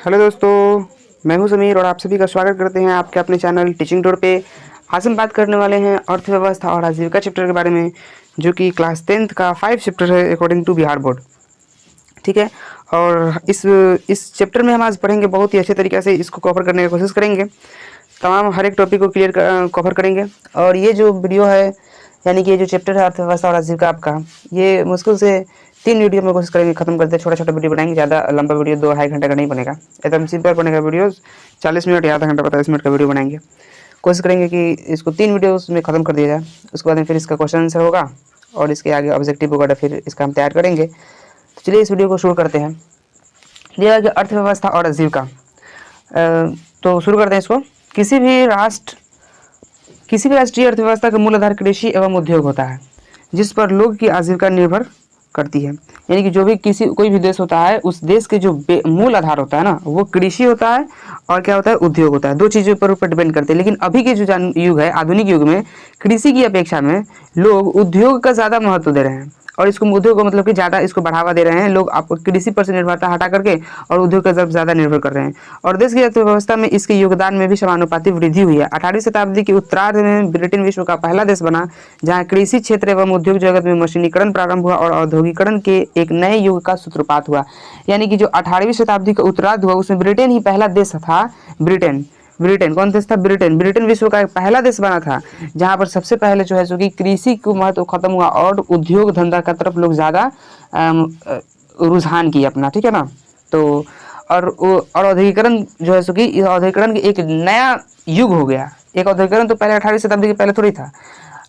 Hello दोस्तों, मैं हूं समीर और आप सभी का स्वागत करते हैं आपके अपने चैनल टीचिंग डोर पे। आज हम बात करने वाले हैं अर्थव्यवस्था और आजीविका चैप्टर के बारे में, जो कि क्लास 10th का 5 चैप्टर है अकॉर्डिंग टू बिहार बोर्ड। ठीक है। और इस चैप्टर में हम आज पढ़ेंगे, बहुत ही अच्छे तरीके से इसको कवर करने की कोशिश करेंगे। तमाम हर एक टॉपिक को कवर करेंगे। और ये जो वीडियो है, यानी कि ये जो चैप्टर है अर्थव्यवस्था और आजीविका आपका, ये मुश्किल से 3 वीडियो में कोशिश करेंगे खत्म करते हैं। छोटा छोटा वीडियो बनाएंगे, ज़्यादा लंबा वीडियो 2-2.5 घंटे का नहीं बनेगा। एकदम सिंपल बनेगा वीडियो, 40 मिनट या आधा घंटा 45 मिनट का वीडियो बनाएंगे। कोशिश करेंगे कि इसको 3 वीडियोस में ख़त्म कर दिया जाए। उसके बाद में फिर इसका क्वेश्चन आंसर होगा और इसके आगे ऑब्जेक्टिव वगैरह फिर इसका हम तैयार करेंगे। तो चलिए इस वीडियो को शुरू करते हैं। दिया गया अर्थव्यवस्था और आजीविका, तो शुरू करते हैं इसको। किसी भी राष्ट्रीय अर्थव्यवस्था का मूल आधार कृषि एवं उद्योग होता है, जिस पर लोग की आजीविका निर्भर करती है। यानी कि जो भी कोई भी देश होता है, उस देश के जो मूल आधार होता है ना, वो कृषि होता है और क्या होता है, उद्योग होता है। 2 चीज़ों पर ऊपर डिपेंड करते हैं। लेकिन अभी के जो युग है, आधुनिक युग में, कृषि की अपेक्षा में लोग उद्योग का ज़्यादा महत्व दे रहे हैं। और इसको उद्योग को मतलब कि ज़्यादा इसको बढ़ावा दे रहे हैं लोग। आपको कृषि पर से निर्भरता हटा करके और उद्योग का जब ज़्यादा निर्भर कर रहे हैं। और देश की अर्थव्यवस्था में इसके योगदान में भी समानुपाती वृद्धि हुई है। 18वीं शताब्दी के उत्तरार्ध में ब्रिटेन विश्व का पहला देश बना, जहाँ कृषि क्षेत्र एवं उद्योग जगत में मशीनीकरण प्रारंभ हुआ और औद्योगिकरण के एक नए युग का सूत्रपात हुआ। यानी कि जो 18वीं शताब्दी का उत्तरार्ध हुआ, उसमें ब्रिटेन ही पहला देश था। ब्रिटेन कौन देश था? ब्रिटेन विश्व का एक पहला देश बना था, जहाँ पर सबसे पहले जो है सो कि कृषि को महत्व खत्म हुआ और उद्योग धंधा का तरफ लोग ज़्यादा रुझान किया अपना। ठीक है ना। तो और औद्योगिकरण जो है सो कि औद्योगिकरण की एक नया युग हो गया। एक औद्योगिकरण तो पहले 18वीं शताब्दी के पहले थोड़ी था।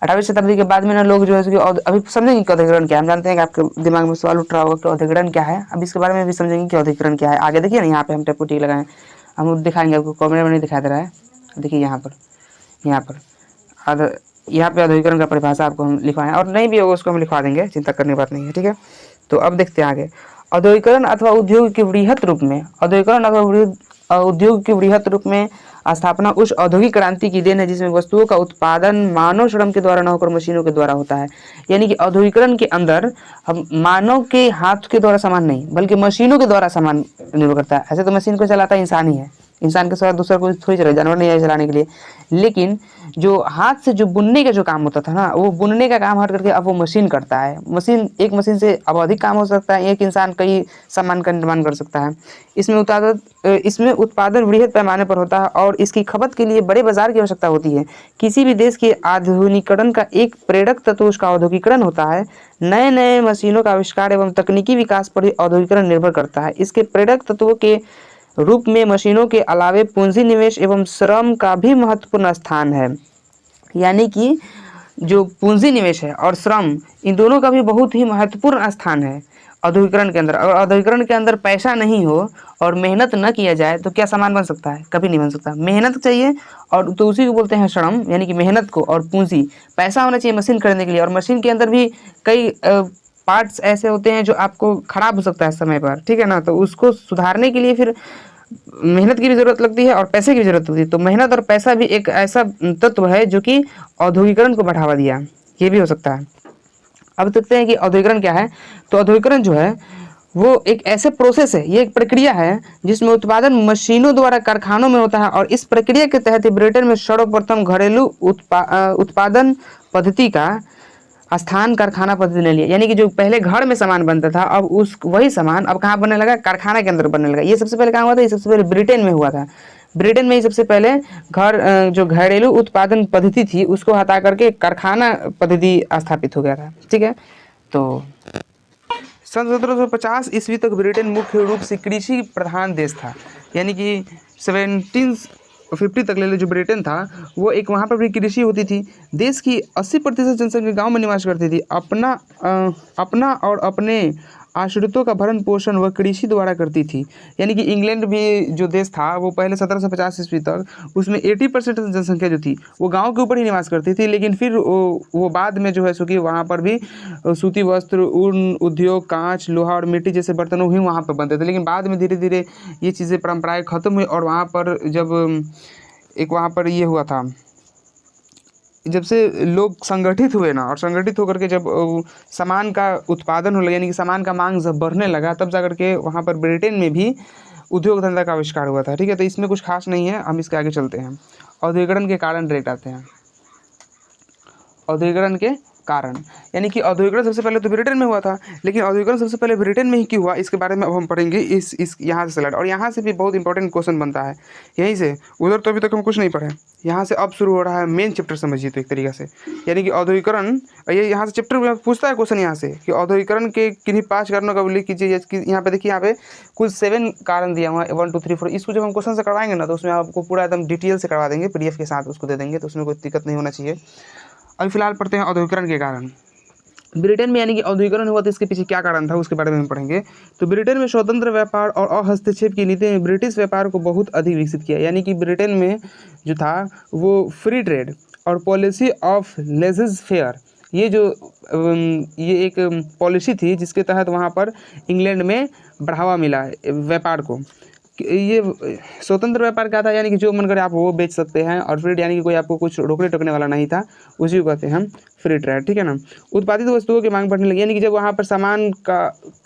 18वीं शताब्दी के बाद में ना लोग जो है सो कि अभी समझेंगे कि औद्योगिकरण क्या है। हम जानते हैं कि आपके दिमाग में सवाल उठ रहा होगा कि औद्योगिकरण क्या है। अब इसके बारे में भी समझेंगे कि औद्योगिकरण क्या है। आगे देखिए ना, यहाँ पे हम टिक लगाएं, हम दिखाएंगे आपको। कॉमेडी में नहीं दिखा दे रहा है, देखिए यहाँ पर यहाँ पे औद्योगिकरण का परिभाषा आपको हम लिखवाएं, और नहीं भी होगा उसको हम लिखवा देंगे, चिंता करने की बात नहीं है। ठीक है। तो अब देखते हैं आगे। औद्योगिकरण अथवा उद्योग के वृहत रूप में उद्योग के वृहत रूप में स्थापना उस औद्योगिक क्रांति की देन है जिसमें वस्तुओं का उत्पादन मानव श्रम के द्वारा न होकर मशीनों के द्वारा होता है। यानी कि औद्योगिकरण के अंदर हम मानव के हाथ के द्वारा सामान नहीं, बल्कि मशीनों के द्वारा सामान निर्भर करता है। ऐसे तो मशीन को चलाता है इंसान ही है, इंसान के साथ दूसरा कोई थोड़ी चला, जानवर नहीं है चलाने के लिए। लेकिन जो हाथ से जो बुनने का जो काम होता था ना, वो बुनने का काम हट करके अब वो मशीन करता है। एक मशीन से अब अधिक काम हो सकता है। एक इंसान कई सामान का निर्माण कर सकता है। इसमें उत्पादन वृहद पैमाने पर होता है और इसकी खपत के लिए बड़े बाजार की आवश्यकता होती है। किसी भी देश के आधुनिकीकरण का एक प्रेरक तत्व उसका औद्योगिकरण होता है। नए नए मशीनों का आविष्कार एवं तकनीकी विकास पर ही औद्योगिकरण निर्भर करता है। इसके प्रेरक तत्वों के रूप में मशीनों के अलावे पूंजी निवेश एवं श्रम का भी महत्वपूर्ण स्थान है। यानी कि जो पूंजी निवेश है और श्रम, इन दोनों का भी बहुत ही महत्वपूर्ण स्थान है औद्योगिकरण के अंदर। अगर औद्योगिकरण के अंदर पैसा नहीं हो और मेहनत न किया जाए तो क्या सामान बन सकता है? कभी नहीं बन सकता। मेहनत चाहिए, और तो उसी को बोलते हैं श्रम, यानी कि मेहनत को। और पूंजी, पैसा होना चाहिए मशीन खरीदने के लिए। और मशीन के अंदर भी कई पार्ट्स ऐसे होते हैं जो आपको खराब हो सकता है समय पर। ठीक है ना। तो उसको सुधारने के लिए फिर मेहनत की भी जरूरत लगती है और पैसे की भी जरूरत होती है। तो मेहनत और पैसा भी एक ऐसा तत्व है जो कि औद्योगिकरण को बढ़ावा दिया, ये भी हो सकता है। अब देखते हैं कि औद्योगिकरण क्या है। तो औद्योगिकरण जो है वो एक ऐसे प्रोसेस है, ये एक प्रक्रिया है जिसमें उत्पादन मशीनों द्वारा कारखानों में होता है। और इस प्रक्रिया के तहत ब्रिटेन में सर्वप्रथम घरेलू उत्पादन पद्धति का स्थान कारखाना पद्धति ने लिया। यानी कि जो पहले घर में सामान बनता था, अब वही सामान अब कहाँ बनने लगा? कारखाना के अंदर बनने लगा। ये सबसे पहले कहाँ हुआ था? ये सबसे पहले ब्रिटेन में हुआ था। ब्रिटेन में ही सबसे पहले जो घरेलू उत्पादन पद्धति थी उसको हटा करके कारखाना पद्धति स्थापित हो गया था। ठीक है। तो सन 1750 ईस्वी तक ब्रिटेन मुख्य रूप से कृषि प्रधान देश था। यानी कि 1750 तक ले लो, जो ब्रिटेन था वो एक, वहाँ पर भी कृषि होती थी। देश की 80% जनसंख्या गांव में निवास करती थी। अपना और अपने आश्रितों का भरण पोषण वह कृषि द्वारा करती थी। यानी कि इंग्लैंड भी जो देश था वो पहले 1750 ईस्वी तक, उसमें 80% जनसंख्या जो थी वो गांव के ऊपर ही निवास करती थी। लेकिन फिर वो बाद में जो है सो कि वहाँ पर भी सूती वस्त्र, ऊन उद्योग, कांच, लोहा और मिट्टी जैसे बर्तनों ही वहाँ पर बनते थे। लेकिन बाद में धीरे धीरे ये चीज़ें परंपराएं खत्म हुई और वहाँ पर जब ये हुआ था, जब से लोग संगठित हुए ना, और संगठित होकर के जब सामान का उत्पादन होने लगा, यानी कि सामान का मांग जब बढ़ने लगा, तब जाकर के वहाँ पर ब्रिटेन में भी उद्योग धंधा का आविष्कार हुआ था। ठीक है, तो इसमें कुछ खास नहीं है, हम इसके आगे चलते हैं। औद्योगिकरण के कारण डायरेक्ट आते हैं। औद्योगिकरण के कारण, यानी कि औद्योगिकरण सबसे पहले तो ब्रिटेन में हुआ था, लेकिन औद्योगिकरण सबसे पहले ब्रिटेन में ही क्यों हुआ इसके बारे में अब हम पढ़ेंगे इस यहाँ से स्लाइड। और यहाँ से भी बहुत इंपॉर्टेंट क्वेश्चन बनता है यहीं से, उधर तो अभी तक हम कुछ नहीं पढ़े, यहाँ से अब शुरू हो रहा है मेन चैप्टर, समझिए तो एक तरीके से, यानी कि औद्योगिकरण, ये यहाँ से चैप्टर पूछता है क्वेश्चन यहाँ से कि औद्योगिकरण के किन्हीं 5 कारणों का उल्लेख कीजिए। यहाँ पे देखिए, यहाँ पे कुल 7 कारण दिया हुआ है, 1 2 3 4। इसको जब हम क्वेश्चन से करवाएंगे ना तो उसमें आपको पूरा एकदम डिटेल से करवा देंगे, PDF के साथ उसको दे देंगे, तो उसमें कोई दिक्कत नहीं होना चाहिए। अभी फिलहाल पढ़ते हैं औद्योगिकरण के कारण। ब्रिटेन में यानी कि औद्योगिकरण हुआ तो इसके पीछे क्या कारण था उसके बारे में हम पढ़ेंगे। तो ब्रिटेन में स्वतंत्र व्यापार और अहस्तक्षेप की नीति ने ब्रिटिश व्यापार को बहुत अधिक विकसित किया। यानी कि ब्रिटेन में जो था वो फ्री ट्रेड और पॉलिसी ऑफ लेजेस फेयर, ये जो ये एक पॉलिसी थी जिसके तहत वहाँ पर इंग्लैंड में बढ़ावा मिला व्यापार को। ये स्वतंत्र व्यापार क्या था, यानी कि जो मन करे आप वो बेच सकते हैं, और फ्री यानी कि कोई आपको कुछ रोकने टोकने वाला नहीं था, उसी को कहते हैं हम फ्री ट्रेड। ठीक है ना। उत्पादित वस्तुओं की मांग बढ़ने लगी, यानी कि जब वहाँ पर सामान का,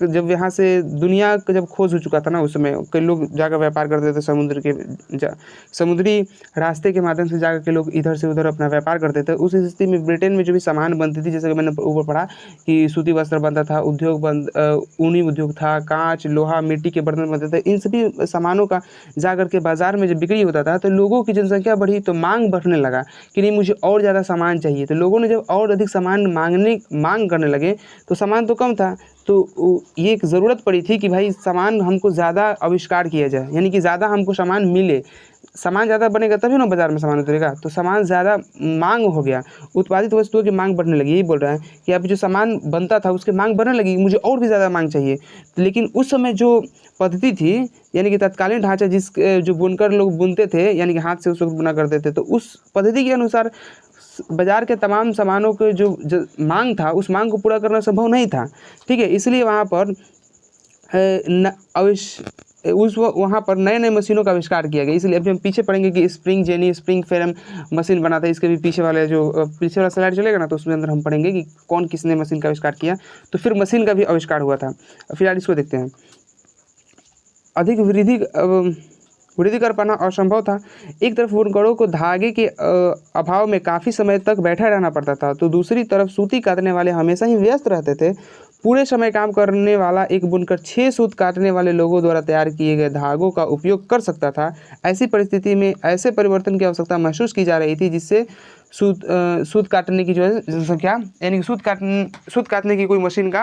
जब यहाँ से दुनिया का जब खोज हो चुका था ना, उस समय कई लोग जाकर व्यापार करते थे समुद्री रास्ते के माध्यम से जाकर के लोग इधर से उधर अपना व्यापार करते थे। उस स्थिति में ब्रिटेन में जो भी सामान बनती थी, जैसे कि मैंने ऊपर पढ़ा कि सूती वस्त्र बनता था, ऊनी उद्योग था, कांच लोहा मिट्टी के बर्तन बनते थे, इन सभी सामानों का जाकर के बाजार में जब बिक्री होता था तो लोगों की जनसंख्या बढ़ी तो मांग बढ़ने लगा कि नहीं मुझे और ज़्यादा सामान चाहिए। तो लोगों ने जब और अधिक सामान मांग करने लगे तो सामान तो कम था, तो ये एक ज़रूरत पड़ी थी कि भाई सामान हमको ज़्यादा आविष्कार किया जाए, यानी कि ज़्यादा हमको सामान मिले। सामान ज़्यादा बनेगा तभी ना बाजार में सामान उतरेगा, तो सामान ज़्यादा मांग हो गया, उत्पादित वस्तुओं की मांग बढ़ने लगी। यही बोल रहा है कि अब जो सामान बनता था उसकी मांग बढ़ने लगी, मुझे और भी ज़्यादा मांग चाहिए। लेकिन उस समय जो पद्धति थी, यानी कि तत्कालीन ढांचा जो बुनकर लोग बुनते थे, यानी कि हाथ से उस वक्त बुना करते थे, तो उस पद्धति के अनुसार बाजार के तमाम सामानों के जो मांग था उस मांग को पूरा करना संभव नहीं था। ठीक है, इसलिए वहाँ पर वहाँ पर नए नए मशीनों का आविष्कार किया गया। इसलिए अभी हम पीछे पढ़ेंगे कि spring jenny spring frame machine बना था, इसके भी पीछे वाला स्लाइड चलेगा ना, तो उसमें अंदर हम पढ़ेंगे कि कौन किसने मशीन का आविष्कार किया। तो फिर मशीन का भी आविष्कार हुआ था। फिलहाल इसको देखते हैं। अधिक वृद्धि कर पाना असंभव था। एक तरफ बुनकरों को धागे के अभाव में काफ़ी समय तक बैठा रहना पड़ता था, तो दूसरी तरफ सूती काटने वाले हमेशा ही व्यस्त रहते थे। पूरे समय काम करने वाला एक बुनकर 6 सूत काटने वाले लोगों द्वारा तैयार किए गए धागों का उपयोग कर सकता था। ऐसी परिस्थिति में ऐसे परिवर्तन की आवश्यकता महसूस की जा रही थी जिससे सूत काटने की जो है जनसंख्या, यानी कि सूत काटने की कोई मशीन का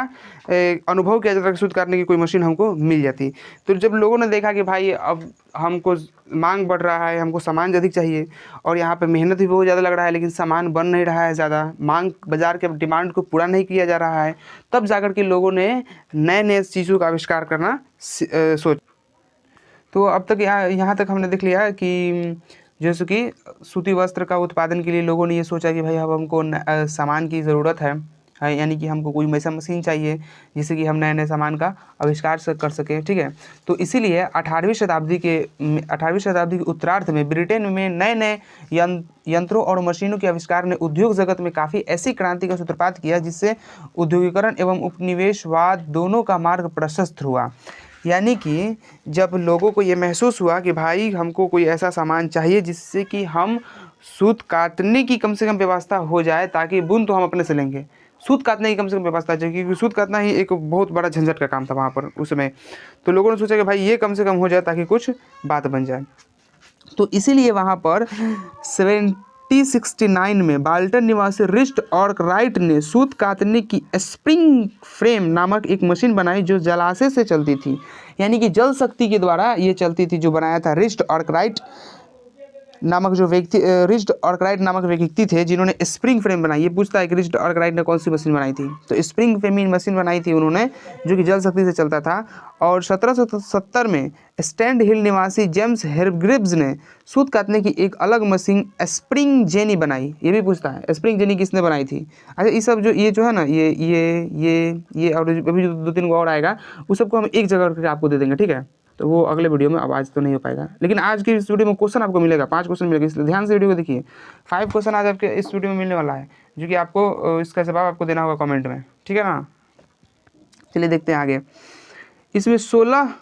अनुभव किया जाता है, सूत काटने की कोई मशीन हमको मिल जाती। तो जब लोगों ने देखा कि भाई अब हमको मांग बढ़ रहा है, हमको सामान अधिक चाहिए और यहाँ पे मेहनत भी बहुत ज़्यादा लग रहा है, लेकिन सामान बन नहीं रहा है ज़्यादा, मांग बाज़ार के डिमांड को पूरा नहीं किया जा रहा है, तब जाकर के लोगों ने नए नए चीज़ों का आविष्कार करना सोचा। तो अब तक यहाँ तक हमने देख लिया कि जैसे कि सूती वस्त्र का उत्पादन के लिए लोगों ने ये सोचा कि भाई अब हमको सामान की ज़रूरत है, यानी कि हमको कोई ऐसा मशीन चाहिए जिससे कि हम नए नए सामान का आविष्कार कर सकें। ठीक है, तो इसीलिए 18वीं शताब्दी के उत्तरार्ध में ब्रिटेन में नए नए यंत्रों और मशीनों के आविष्कार ने उद्योग जगत में काफ़ी ऐसी क्रांति का सूत्रपात किया जिससे उद्योगीकरण एवं उपनिवेशवाद दोनों का मार्ग प्रशस्त हुआ। यानी कि जब लोगों को ये महसूस हुआ कि भाई हमको कोई ऐसा सामान चाहिए जिससे कि हम सूत काटने की कम से कम व्यवस्था हो जाए, ताकि बुन तो हम अपने से लेंगे, सूत काटने की कम से कम व्यवस्था चाहिए, क्योंकि सूत काटना ही एक बहुत बड़ा झंझट का काम था वहाँ पर उस समय। तो लोगों ने सोचा कि भाई ये कम से कम हो जाए ताकि कुछ बात बन जाए। तो इसीलिए वहाँ पर 1769 में बाल्टन निवासी रिस्ट आर्कराइट ने सूत काटने की स्प्रिंग फ्रेम नामक एक मशीन बनाई जो जलाशय से चलती थी, यानी कि जल शक्ति के द्वारा ये चलती थी, जो बनाया था रिस्ट आर्कराइट नामक नामक व्यक्ति थे जिन्होंने स्प्रिंग फ्रेम बनाई। ये पूछता है कि रिस्ट आर्कराइट ने कौन सी मशीन बनाई थी, तो स्प्रिंग फ्रेम मशीन बनाई थी उन्होंने, जो कि जल शक्ति से चलता था। और 1770 में स्टैंड हिल निवासी जेम्स हारग्रीव्स ने सूत काटने की एक अलग मशीन स्प्रिंग जेनी बनाई। ये भी पूछता है स्प्रिंग जेनी किसने बनाई थी। अच्छा, ये सब जो है ना, ये और अभी जो 2-3 और आएगा उस सबको हम एक जगह करके आपको दे देंगे। ठीक है, तो वो अगले वीडियो में, अब आज तो नहीं हो पाएगा, लेकिन आज की इस वीडियो में क्वेश्चन आपको मिलेगा, 5 क्वेश्चन मिलेगा, इसलिए ध्यान से वीडियो को देखिए। 5 क्वेश्चन आज आपके इस वीडियो में मिलने वाला है, जो कि आपको इसका जवाब आपको देना होगा कमेंट में। ठीक है ना, चलिए देखते हैं आगे। इसमें 16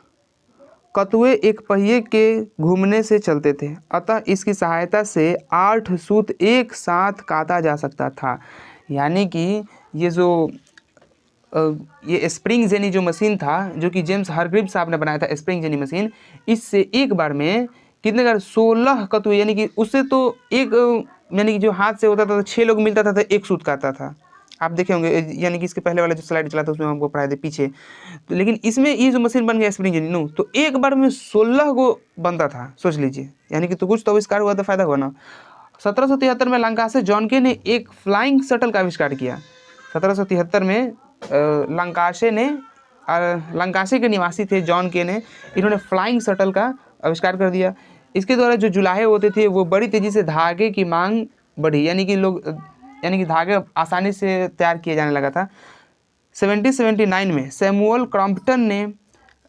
कतुए एक पहिए के घूमने से चलते थे, अतः इसकी सहायता से 8 सूत एक साथ काता जा सकता था। यानी कि ये जो ये स्प्रिंग जेनी जो मशीन था, जो कि जेम्स हारग्रीव्स साहब ने बनाया था स्प्रिंग जेनी मशीन, इससे एक बार में कितने का 16 कतुए, यानी कि उससे तो एक यानी कि जो हाथ से होता था तो 6 लोग मिलता था तो एक सूत काटता था। आप देखे होंगे, यानी कि इसके पहले वाला जो स्लाइड चला था उसमें हमको पढ़ाए थे पीछे। तो लेकिन इसमें ये जो मशीन बन गया स्प्रिंग जेनी नो, तो एक बार में 16 को बनता था, सोच लीजिए। यानी कि तो कुछ तो आविष्कार हुआ तो फायदा हुआ ना। 1773 में लंकासे जॉन के ने एक फ्लाइंग शटल का आविष्कार किया। 1773 में लंकासे के निवासी थे जॉन के ने, इन्होंने फ्लाइंग शटल का आविष्कार कर दिया। इसके द्वारा जो जुलाहे होते थे वो बड़ी तेज़ी से धागे की मांग बढ़ी, यानी कि धागे आसानी से तैयार किया जाने लगा था। 1779 में सैमुअल क्रॉम्पटन ने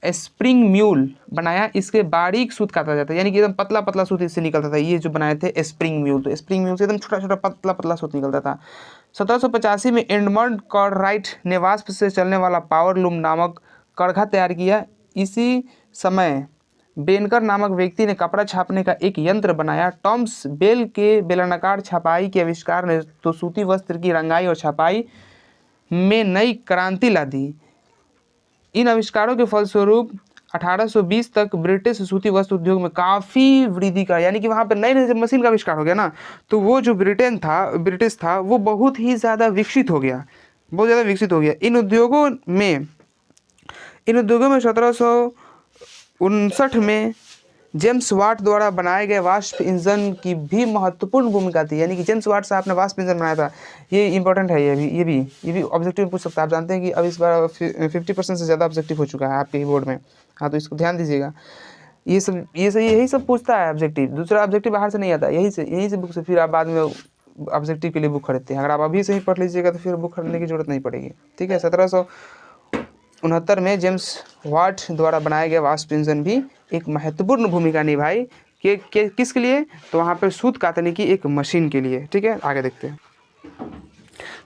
स्प्रिंग म्यूल बनाया, इसके बारीक सूत काटा जाता है, यानी कि एकदम पतला पतला सूत इससे निकलता था। ये जो बनाए थे स्प्रिंग म्यूल, तो स्प्रिंग म्यूल से एकदम छोटा छोटा पतला पतला सूत निकलता था। 1785 में एडमंड कार्टराइट ने वाष्प से चलने वाला पावर लूम नामक करघा तैयार किया। इसी समय बेनकर नामक व्यक्ति ने कपड़ा छापने का एक यंत्र बनाया। टॉम्स बेल के बेलनाकार छपाई के आविष्कार ने तो सूती वस्त्र की रंगाई और छपाई में नई क्रांति ला दी। इन आविष्कारों के फलस्वरूप 1820 तक ब्रिटिश सूती वस्त्र उद्योग में काफ़ी वृद्धि का, यानी कि वहाँ पर नई नई जब मशीन का आविष्कार हो गया ना, तो वो जो ब्रिटिश था वो बहुत ही ज़्यादा विकसित हो गया, बहुत ज़्यादा विकसित हो गया। इन उद्योगों में 1759 में जेम्स वाट द्वारा बनाए गए वाष्प इंजन की भी महत्वपूर्ण भूमिका थी। यानी कि जेम्स वाट साहब ने वाष्प इंजन बनाया था, ये इंपॉर्टेंट है। ये भी ऑब्जेक्टिव में पूछ सकता है। आप जानते हैं कि अब इस बार 50% से ज़्यादा ऑब्जेक्टिव हो चुका है आपके बोर्ड में। हाँ, तो इसको ध्यान दीजिएगा। यही सब पूछता है ऑब्जेक्टिव। दूसरा ऑब्जेक्टिव बाहर से नहीं आता, यही से बुक से फिर आप बाद में ऑब्जेक्टिव के लिए बुक खरीदते हैं। अगर आप अभी से ही पढ़ लीजिएगा तो फिर बुक खरीदने की जरूरत नहीं पड़ेगी। ठीक है। 1769 में जेम्स वाट द्वारा बनाया गया वाष्प इंजन भी एक महत्वपूर्ण भूमिका निभाई कि किसके लिए, तो वहाँ पर सूत काटने की एक मशीन के लिए। ठीक है, आगे देखते हैं।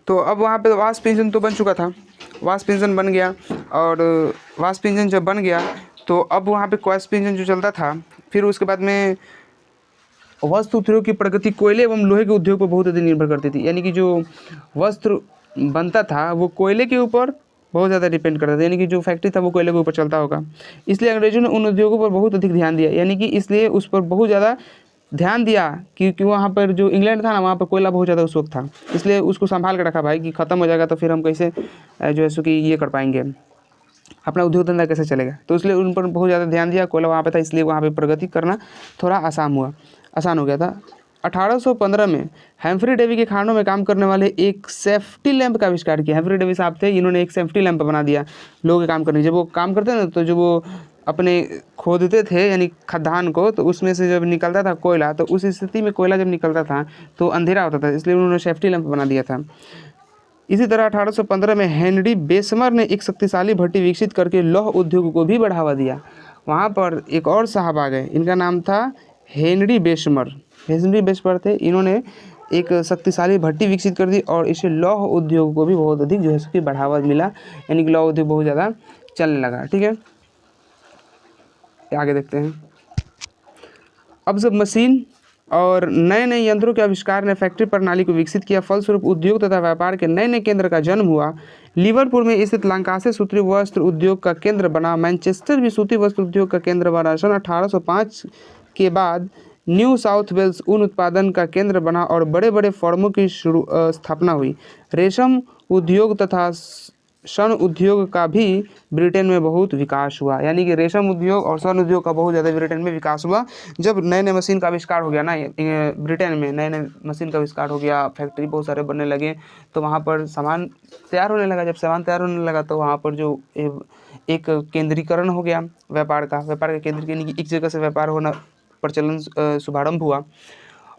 तो अब वहाँ पे वाष्प इंजन तो बन चुका था, वाष्प इंजन बन गया, और वाष्प इंजन जब बन गया तो अब वहाँ पे वाष्प इंजन जो चलता था, फिर उसके बाद में वस्त्र उद्योग की प्रगति कोयले एवं लोहे के उद्योग पर बहुत अधिक निर्भर करती थी। यानी कि जो वस्त्र बनता था वो कोयले के ऊपर बहुत ज़्यादा डिपेंड करता था, यानी कि जो फैक्ट्री था वो कोयले के ऊपर चलता होगा। इसलिए अंग्रेजों ने उन उद्योगों पर बहुत अधिक ध्यान दिया, यानी कि इसलिए उस पर बहुत ज़्यादा ध्यान दिया कि वहाँ पर जो इंग्लैंड था ना, वहाँ पर कोयला बहुत ज़्यादा उस वक्त था, इसलिए उसको संभाल के रखा भाई कि ख़त्म हो जाएगा तो फिर हम कैसे जो है सो कि ये कर पाएंगे, अपना उद्योग धंधा कैसे चलेगा। तो इसलिए उन पर बहुत ज़्यादा ध्यान दिया, कोयला वहाँ पे था, इसलिए वहाँ पे प्रगति करना थोड़ा आसान हो गया था। 1815 में हेम्फ्री डेवी के खानों में काम करने वाले एक सेफ्टी लैंप का आविष्कार किया। हेम्फ्री डेवी साहब थे, इन्होंने एक सेफ्टी लैंप बना दिया लोगों के काम करने। जब वो काम करते ना, तो जब वो अपने खोदते थे यानी खदान को, तो उसमें से जब निकलता था कोयला, तो उस स्थिति में कोयला जब निकलता था तो अंधेरा होता था, इसलिए उन्होंने सेफ्टी लैंप बना दिया था। इसी तरह 1815 में हेनरी बेसमर ने एक शक्तिशाली भट्टी विकसित करके लौह उद्योग को भी बढ़ावा दिया। वहाँ पर एक और साहब आ गए, इनका नाम था हेनरी बेसमर थे। इन्होंने एक शक्तिशाली भट्टी विकसित कर दी और इससे लौह उद्योग को भी बहुत अधिक जो है उसकी बढ़ावा मिला, यानी कि लौह उद्योग बहुत ज़्यादा चलने लगा। ठीक है, आगे देखते हैं। अब जब मशीन और नए नए यंत्रों के आविष्कार ने फैक्ट्री प्रणाली को विकसित किया, फलस्वरूप उद्योग तथा व्यापार के नए नए केंद्र का जन्म हुआ। लिवरपूल में स्थित लंकासे सूती वस्त्र उद्योग का केंद्र बना। मैनचेस्टर भी सूती वस्त्र उद्योग का केंद्र बना। सन 1805 के बाद न्यू साउथ वेल्स ऊन उत्पादन का केंद्र बना और बड़े बड़े फर्मों की स्थापना हुई। रेशम उद्योग तथा स्वर्ण उद्योग का भी ब्रिटेन में बहुत विकास हुआ, यानी कि रेशम उद्योग और स्वर्ण उद्योग का बहुत ज़्यादा ब्रिटेन में विकास हुआ। जब नए नए मशीन का आविष्कार हो गया ना, ब्रिटेन में नए नए मशीन का आविष्कार हो गया, फैक्ट्री बहुत सारे बनने लगे, तो वहाँ पर सामान तैयार होने लगा। जब सामान तैयार होने लगा तो वहाँ पर जो एक केंद्रीकरण हो गया व्यापार का केंद्र, यानी कि एक जगह से व्यापार होना प्रचलन शुभारंभ हुआ।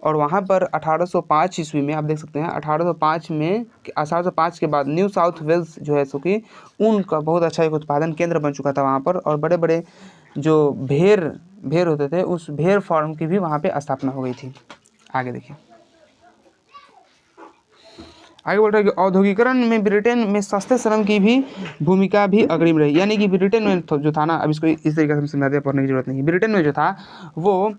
और वहाँ पर 1805 ईस्वी में आप देख सकते हैं, 1805 के बाद न्यू साउथ वेल्स जो है सो कि ऊन का बहुत अच्छा एक उत्पादन केंद्र बन चुका था वहाँ पर, और बड़े बड़े जो भेड़ होते थे उस भेड़ फार्म की भी वहाँ पे स्थापना हो गई थी। आगे देखिए, आगे बोल रहा है कि औद्योगिकरण में ब्रिटेन में सस्ते श्रम की भी भूमिका भी अग्रिम रही। यानी कि ब्रिटेन में जो था ना, अब इसको इस तरीके से हम समझाते हैं, पढ़ने की जरूरत नहीं है। ब्रिटेन में जो था वो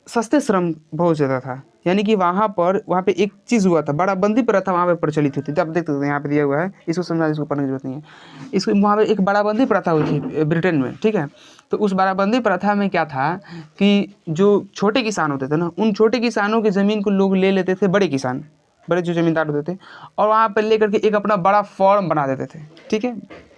सस्ते श्रम बहुत ज़्यादा था। यानी कि वहाँ पे एक चीज़ हुआ था, बड़ाबंदी प्रथा वहाँ पे प्रचलित हुई थी। जब देखते हैं यहाँ पे दिया हुआ है, इसको समझना, इसको पढ़ने की जरूरत नहीं है। इसको वहाँ पे एक बड़ाबंदी प्रथा हुई थी ब्रिटेन में, ठीक है। तो उस बड़ाबंदी प्रथा में क्या था कि जो छोटे किसान होते थे ना, उन छोटे किसानों की ज़मीन को लोग ले लेते थे, बड़े किसान, बड़े जो जमींदार होते थे, और वहाँ पर लेकर के एक अपना बड़ा फॉर्म बना देते थे, ठीक है।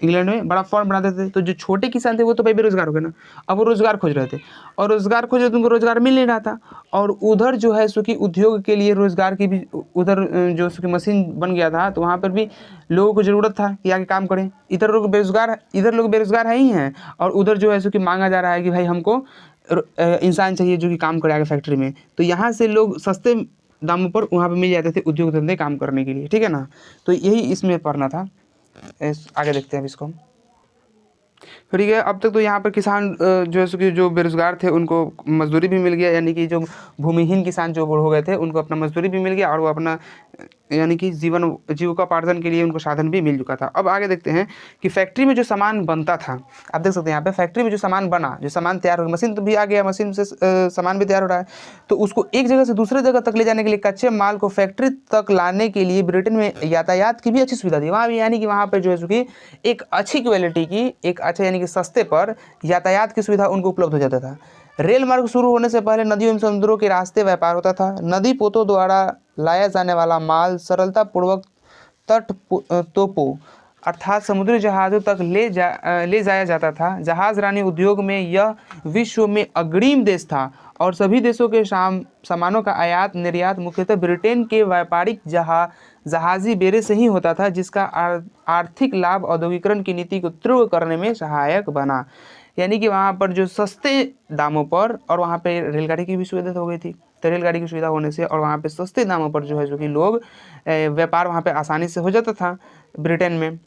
इंग्लैंड में बड़ा फॉर्म बना देते थे। तो जो छोटे किसान थे वो तो भाई बेरोजगार हो गए ना, अब वो रोजगार खोज रहे थे, और रोजगार खोज रहे थे, उनको रोजगार मिल नहीं रहा था। और उधर जो है सो कि उद्योग के लिए रोजगार की भी उधर जो सो कि मशीन बन गया था, तो वहाँ पर भी लोगों को ज़रूरत था कि आगे काम करें। इधर लोग बेरोजगार है ही हैं, और उधर जो है सो कि मांगा जा रहा है कि भाई हमको इंसान चाहिए जो कि काम करे आगे फैक्ट्री में। तो यहाँ से लोग सस्ते दामों पर वहाँ पे मिल जाते थे उद्योग धंधे काम करने के लिए, ठीक है ना। तो यही इसमें पढ़ना था। आगे देखते हैं अब इसको। ठीक है, अब तक तो यहाँ पर किसान जो है सो कि जो बेरोजगार थे उनको मजदूरी भी मिल गया, यानी कि जो भूमिहीन किसान जो हो गए थे उनको अपना मजदूरी भी मिल गया, और वो अपना यानी कि जीविकोपार्जन के लिए उनको साधन भी मिल चुका था। अब आगे देखते हैं कि फैक्ट्री में जो सामान बनता था, आप देख सकते हैं यहाँ पे फैक्ट्री में जो सामान बना, जो सामान तैयार हो गया, मशीन तो भी आ गया, मशीन से सामान भी तैयार हो रहा है, तो उसको एक जगह से दूसरे जगह तक ले जाने के लिए, कच्चे माल को फैक्ट्री तक लाने के लिए ब्रिटेन में यातायात की भी अच्छी सुविधा थी वहाँ भी। यानी कि वहाँ पर जो है कि एक अच्छी क्वालिटी की, एक अच्छा यानी कि सस्ते पर यातायात की सुविधा उनको उपलब्ध हो जाता था। रेल मार्ग शुरू होने से पहले नदियों एवं समुद्रों के रास्ते व्यापार होता था। नदी पोतों द्वारा लाया जाने वाला माल सरलता पूर्वक तोपों अर्थात समुद्री जहाज़ों तक ले जाया जाता था। जहाज रानी उद्योग में यह विश्व में अग्रिम देश था, और सभी देशों के सामानों का आयात निर्यात मुख्यतः ब्रिटेन के व्यापारिक जहाजी बेड़े से ही होता था, जिसका आर्थिक लाभ औद्योगिकरण की नीति को तीव्र करने में सहायक बना। यानी कि वहाँ पर जो सस्ते दामों पर, और वहाँ पे रेलगाड़ी की भी सुविधा हो गई थी, तो रेलगाड़ी की सुविधा होने से और वहाँ पे सस्ते दामों पर जो है जो कि लोग व्यापार वहाँ पे आसानी से हो जाता था ब्रिटेन में,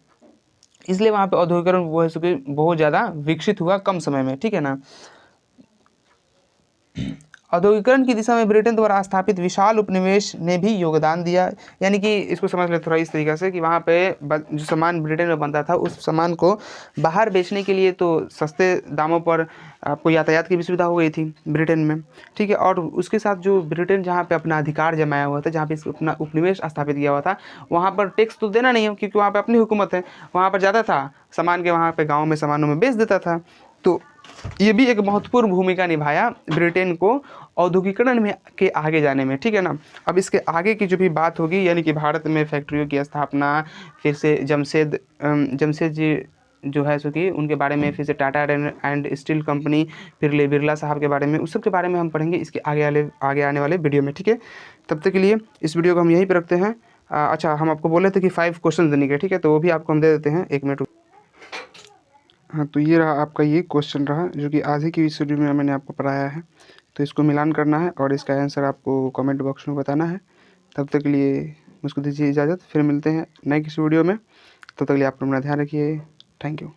इसलिए वहाँ पे औद्योगिकरण वो है सो कि बहुत ज़्यादा विकसित हुआ कम समय में, ठीक है ना। औद्योगिकरण की दिशा में ब्रिटेन द्वारा स्थापित विशाल उपनिवेश ने भी योगदान दिया। यानी कि इसको समझ ले थोड़ा इस तरीके से कि वहाँ पे जो सामान ब्रिटेन में बनता था, उस सामान को बाहर बेचने के लिए तो सस्ते दामों पर आपको यातायात की भी सुविधा हो गई थी ब्रिटेन में, ठीक है। और उसके साथ जो ब्रिटेन जहाँ पे अपना अधिकार जमाया हुआ था, जहाँ पे अपना उपनिवेश स्थापित किया हुआ था, वहाँ पर टैक्स तो देना नहीं है, क्योंकि वहाँ पर अपनी हुकूमत है, वहाँ पर ज़्यादा था सामान के, वहाँ पर गाँव में सामानों में बेच देता था। तो ये भी एक महत्वपूर्ण भूमिका निभाया ब्रिटेन को औद्योगिकरण में के आगे जाने में, ठीक है ना। अब इसके आगे की जो भी बात होगी, यानी कि भारत में फैक्ट्रियों की स्थापना, फिर से जमशेद जी जो है सो कि उनके बारे में, फिर से टाटा एंड स्टील कंपनी, फिर बिरला साहब के बारे में, उस सब के बारे में हम पढ़ेंगे इसके आगे आने वाले वीडियो में, ठीक है। तब तक के लिए इस वीडियो को हम यहीं पर रखते हैं। अच्छा, हम आपको बोले थे कि 5 क्वेश्चन देने के, ठीक है, तो वो भी आपको हम दे देते हैं, 1 मिनट। हाँ, तो ये रहा आपका ये क्वेश्चन रहा, जो कि आज ही की इस वीडियो में मैंने आपको पढ़ाया है। तो इसको मिलान करना है और इसका आंसर आपको कमेंट बॉक्स में बताना है। तब तक के लिए मुझको दीजिए इजाज़त, फिर मिलते हैं नए किसी वीडियो में। तब तक के लिए आप अपना ध्यान रखिए। Thank you.